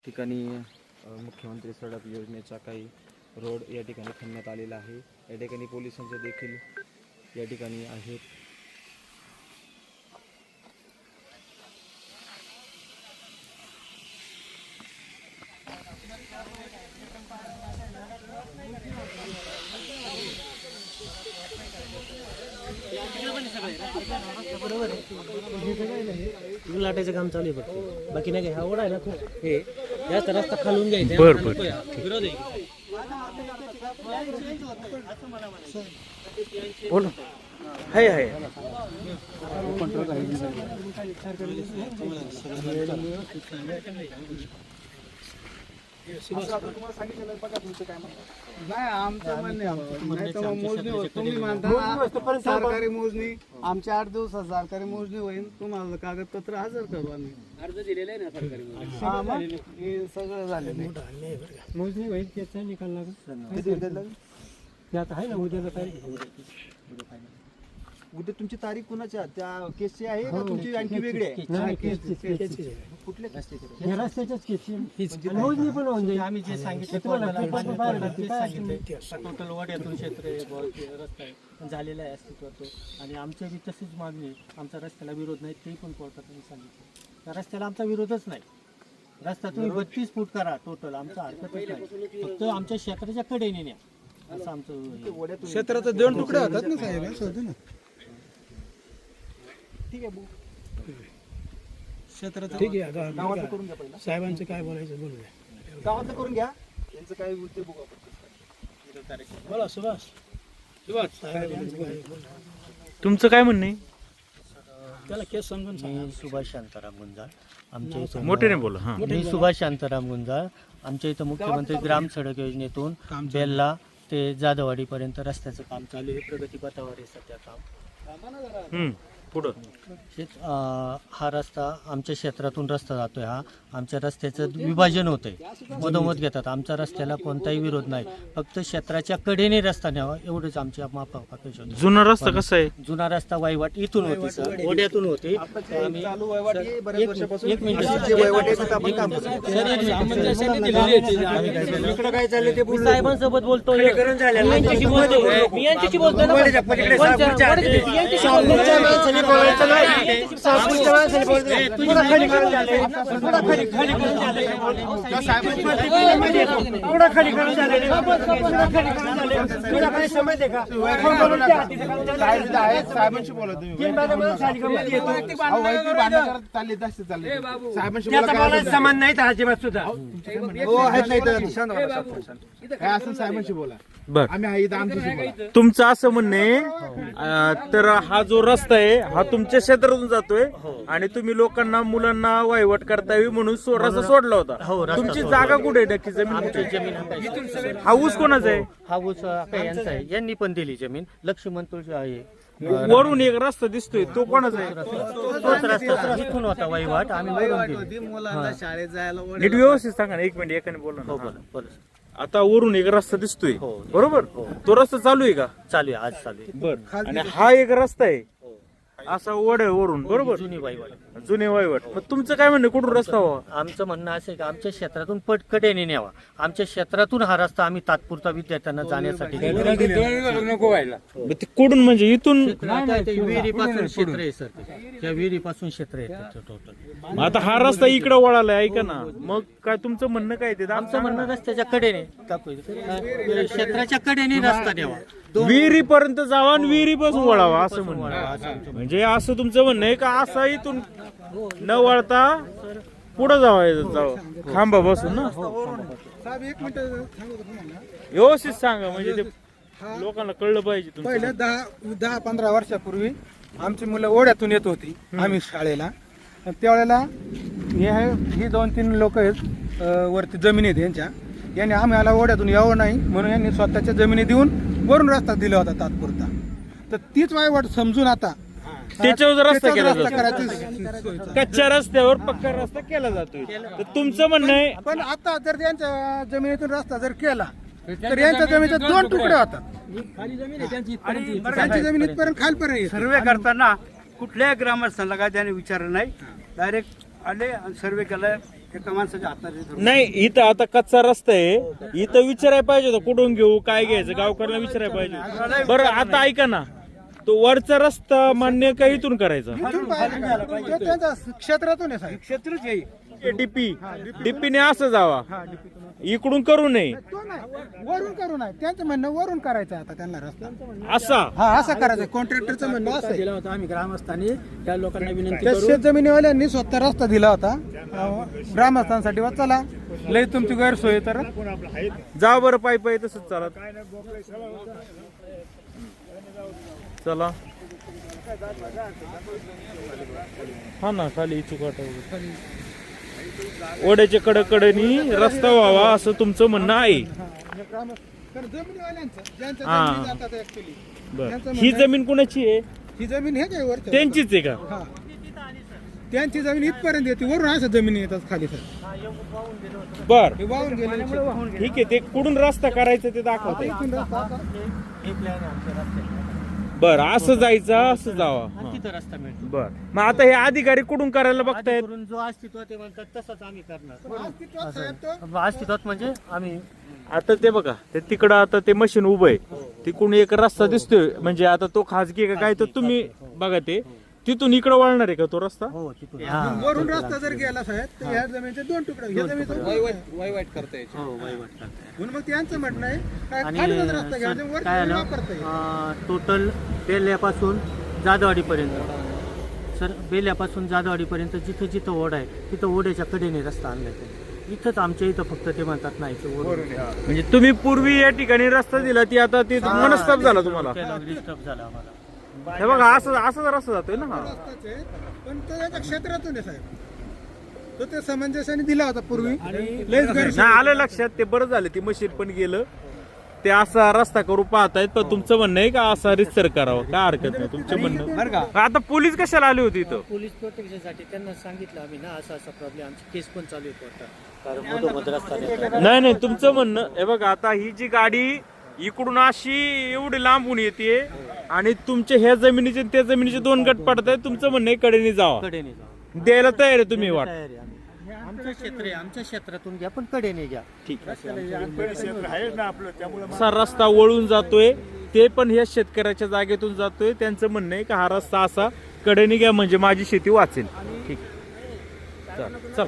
ठिकाणी मुख्यमंत्री सडक योजनेचा काही रोड या ठिकाणी खणण्यात आलेला आहे। या ठिकाणी पोलिसांचे देखील या ठिकाणी आहेत। लाटायचं काम चालू आहे फक्त, बाकी नाही काय. हा ओढा आहे ना खूप हे जास्त रस्ता खालून घ्यायचा. विरोध आहे. बोल हाय हाय नाही आमचं मोजणी तुम्ही मानता सरकारी मोजणी आमच्या 8 दिवसात सरकारी मोजणी होईल. तुम्हाला कागदपत्र हजर करू आम्ही. अर्ज दिलेला आहे ना सरकारी हे सगळं झालेलं आहे. मोजणी होईल त्याचा निकाल लागेल. ते आता आहे ना उद्याला तारीख. उद्या तुमची तारीख कुणाच्या त्या केसची आहे का तुमची आणखी वेगळी आहे? कुठल्या हे रस्त्याच्याच केसची मोजणी पण होऊन जाईल. आम्ही जे सांगितलं टोटल वाड्यातून क्षेत्र रस्ता आहे झालेला आहे अस्तित्वात, आणि आमच्या बी तशीच मागणी. आमचा रस्त्याला विरोध नाही, ते पण कोर्टात सांगितलं. त्या रस्त्याला आमचा विरोधच नाही. रस्ता तुम्ही 32 फूट करा टोटल, आमचा हरकतच नाही. फक्त आमच्या क्षेत्राच्या कडेने न्या असं आमचं. क्षेत्राचे 2 तुकडे होतात ना साहेब, असं होतं ना. ठीक आहे क्षेत्राचं ठीक आहे. गावाचं करून घ्या पहिला. साहेबांचं काय बोलायचं बोलू द्या. गावाचं करून घ्या, यांचं काय ते बघू आपण. बोला सुभाष. तुमचं काय म्हणणं आहे? त्याला केस सांगून मी सुभाष शांताराम गुंजाळ. आमच्या इथं मोठे नाही बोला. हां मी सुभाष शांताराम गुंजाळ. आमच्या इथं मुख्यमंत्री ग्राम सडक योजनेतून बेल्ला ते जाधववाडीपर्यंत रस्त्याचं काम चालू आहे. प्रगतीपथावर आहे सध्या काम. पुढं हा रस्ता आमच्या क्षेत्रातून रस्ता जातोय. हा आमच्या रस्त्याचं विभाजन होतंय, मधोमध घेतात. आमच्या रस्त्याला कोणताही विरोध नाही, फक्त क्षेत्राच्या कडेने रस्ता न्यावा एवढंच आमच्या मापापेक्षा होतं. जुना रस्ता कसा आहे? जुना रस्ता वाईवाट इथून होती सर, ओढ्यातून होती. एक मिनिट साहेबांसोबत बोलतो. साहेबांशी बोला तुम्ही. समान नाही अजिबात सुद्धा. साहेबांशी बोला. बर आम्ही आहे इथं आमच्याशी बोला. तुमचं असं म्हणणं आहे तर हा जो रस्ता आहे हा तुमच्या क्षेत्रातून जातोय आणि तुम्ही लोकांना मुलांना वायवट करता यावी म्हणून रस्ता सोडला होता. तुमची जागा कुठे आहे नक्की? जमीन हा ऊस कोणाचा आहे? हा ऊस यांचा आहे, यांनी पण दिली जमीन. लक्ष्मण तुळशी आहे. वरून एक रस्ता दिसतोय तो कोणाचा आहे? तोच रस्ता इथून होता वाईवाट, आम्ही वरून दिली. मुलांना शाळेत जायला नीट व्यवस्थित सांगा ना, एक मिनिट एकाने बोला ना. आता वरून एक रस्ता दिसतोय बरोबर, तो रस्ता चालू आहे का? चालू आहे, आज चालू आहे. बर, आणि हा एक रस्ता आहे असा ओढ आहे वरून बरोबर, जुनी वाईवाट. जुने वाईवट. मग तुमचं काय म्हणणं कुठून रस्ता व्हावा? आमचं म्हणणं असं आहे की आमच्या क्षेत्रातून पटकटेने न्यावा. आमच्या क्षेत्रातून हा रस्ता आम्ही तात्पुरता विद्यार्थ्यांना जाण्यासाठी नको व्हायला. कुठून म्हणजे इथून? विहिरीपासून क्षेत्र आहे सर, त्या विहिरीपासून क्षेत्र आहे टोटल. आता हा रस्ता इकडे वळालाय, ऐका ना. मग काय तुमचं म्हणणं काय ते? आमचं म्हणणं रस्त्याच्या कडेने क्षेत्राच्या कडेने रस्ता न्यावा. विहिरीपर्यंत जावा आणि विहिरीपासून वळावा असं म्हणणं. म्हणजे असं तुमचं म्हणणं आहे का असा इथून न वळता पुढे जावा खांबा बसून ना? साहेब एक मिनिट व्यवस्थित सांगा म्हणजे ते लोकांना कळलं पाहिजे. पहिले 10-15 वर्षापूर्वी आमची मुलं ओढ्यातून येत होती आम्ही शाळेला. त्यावेळेला ही 2-3 लोक आहेत वरती जमिनी आहेत यांच्या, यांनी आम्हाला ओढ्यातून यावं नाही म्हणून यांनी स्वतःच्या जमिनी देऊन वरून रस्ता दिला होता तात्पुरता. तर तीच वाईवाट समजून आता त्याच्यावर रस्ता केला जातो. करायची कच्च्या रस्त्यावर पक्का रस्ता केला जातोय. तर तुमचं म्हणणं आहे पण आता जर त्यांच्या जमिनीतून रस्ता जर केला तर यांच्या जमिनीचे 2 तुकडे होतात. त्यांची जमीन इथपर्यंत खालपर्यंत. सर्वे करताना कुठल्याही ग्रामस्थांना काय त्याने विचारलं नाही, डायरेक्ट आले आणि सर्वे केला. एका माणसाच्या हातात नाही इथं आता कच्चा रस्ता आहे, इथं विचारायला पाहिजे होतं कुठून घेऊ काय घ्यायचं, गावकऱ्यांना विचारायला पाहिजे. बरं आता ऐका ना, तो वरचा रस्ता मान्य का इथून करायचा? तो त्यांचा क्षेत्रातून आहे साहेब. क्षेत्रच आहे. डीपीने असं जावा, इकडून करू नये तो नाही वरून करू नाही, त्यांचं म्हणणं वरून करायचं आता त्यांना रस्ता असा. हा असं करायचं. कॉन्ट्रॅक्टरचं म्हणणं असं आहे. दिला होता आम्ही ग्रामस्थांनी त्या लोकांना विनंती त्या करून शेतजमिनीवाल्यांनी स्वतः रस्ता दिला होता ग्रामस्थांसाठी. वा चला लय तुमची गैरसोय तर जा बरं पायी पायी तसंच चालत चला. हा ना खाली चुकाटा ओढ्याच्या कडकडनी रस्ता व्हावा असं तुमचं म्हणणं आहे. जमिनीवाल्यांचं ज्यांचं हा. जमिनी जातात actually. बर, त्यांचं ही म्हणणं- जमीन कुणाची आहे? ही जमीन हे काय वरच्या त्यांचीच आहे का? हा. त्यांची जमीन इथपर्यंत येते, वरून असं जमिनी येतात खाली सर. बर हे वाहून गेले ठीक आहे, ते कुठून रस्ता करायचं ते दाखवते. इथून रस्ता असा. हे प्लॅन आहे आमच्या रस्त्याचा. बर असं जायचं असं जावा. आणि तिथं रस्ता मिळतो. बर मग आता हे अधिकारी कुठून करायला बघतायत? करून जो अस्तित्वात ते म्हणतात तसंच आम्ही करणार. अस्तित्वात साहेब तो अस्तित्वात म्हणजे आम्ही आता ते बघा, ते तिकडं आता ते मशीन उभं आहे, तिकडून एक रस्ता दिसतोय, म्हणजे आता तो खाजगी आहे का काय, तर तुम्ही बघा ते तिथून इकडे वळणार आहे का तो रस्ता? हो तिथून वरून रस्ता जर गेला साहेब तर ह्या जमिनीचे दोन तुकडे, ह्या जमिनीचं वैवाट करता येईल. हो वैवाट करता येईल. म्हणून मग त्यांचं म्हणणं आहे काय आणि खालीच रस्ता घ्या, सर, वर काय जमीन आलं वापरता येईल. टोटल बेल्यापासून जाधववाडीपर्यंत सर, बेल्यापासून जाधववाडीपर्यंत जिथं जिथं ओढ आहे तिथं ओढ्याच्या कडेने रस्ता आणला आहे. इथंच आमच्या इथं फक्त ते म्हणतात नाही ते ओढ म्हणजे तुम्ही पूर्वी या ठिकाणी रस्ता दिला, ती आता ती मनस्ताप झाला तुम्हाला. डिस्टर्ब झाला आम्हाला. हे बघा असं असाच रस्ता जातोय ना हा. रस्ताच आहे, पण तो त्याच्या क्षेत्रातून आहे साहेब. तो ते समंजसाने दिला होता पूर्वी. लयच गैरसोय. नाही आलं लक्षात, ते बरं झालं, ती मशीन पण गेलं, ते असा रस्ता करू पाहतायत. पण तुमचं म्हणणं आहे का असा रितसर करावं, काय हरकत नाही तुमचं म्हणणं. बरं का आता पोलीस कशाला आले होते इथं? पोलीस प्रोटेक्शनसाठी त्यांना सांगितलं आम्ही ना, असा असा प्रॉब्लेम, आमची केस पण चालू आहे कोर्टात. कारण मधोमध रस्ता देतात. नाही नाही तुमचं म्हणणं हे बघा, आता ही जी गाडी इकडून अशी एवढी लांबून येते आणि तुमच्या ह्या जमिनीचे त्या जमिनीचे दोन गट पडतायत, तुमचं म्हणणं आहे कडेने जावा, कडेने जा. द्यायला तयार आहे तुम्ही वाट. तयार आहे आम्ही. आमचं क्षेत्र आहे, आमच्या क्षेत्रातून घ्या पण कडेने घ्या. ठीक आहे. असा रस्ता वळून जातोय, ते पण ह्या शेतकऱ्याच्या जागेतून जातोय. त्यांचं म्हणणं आहे का हा रस्ता असा कडेने घ्या म्हणजे माझी शेती वाचेल. ठीक आहे, चल चल.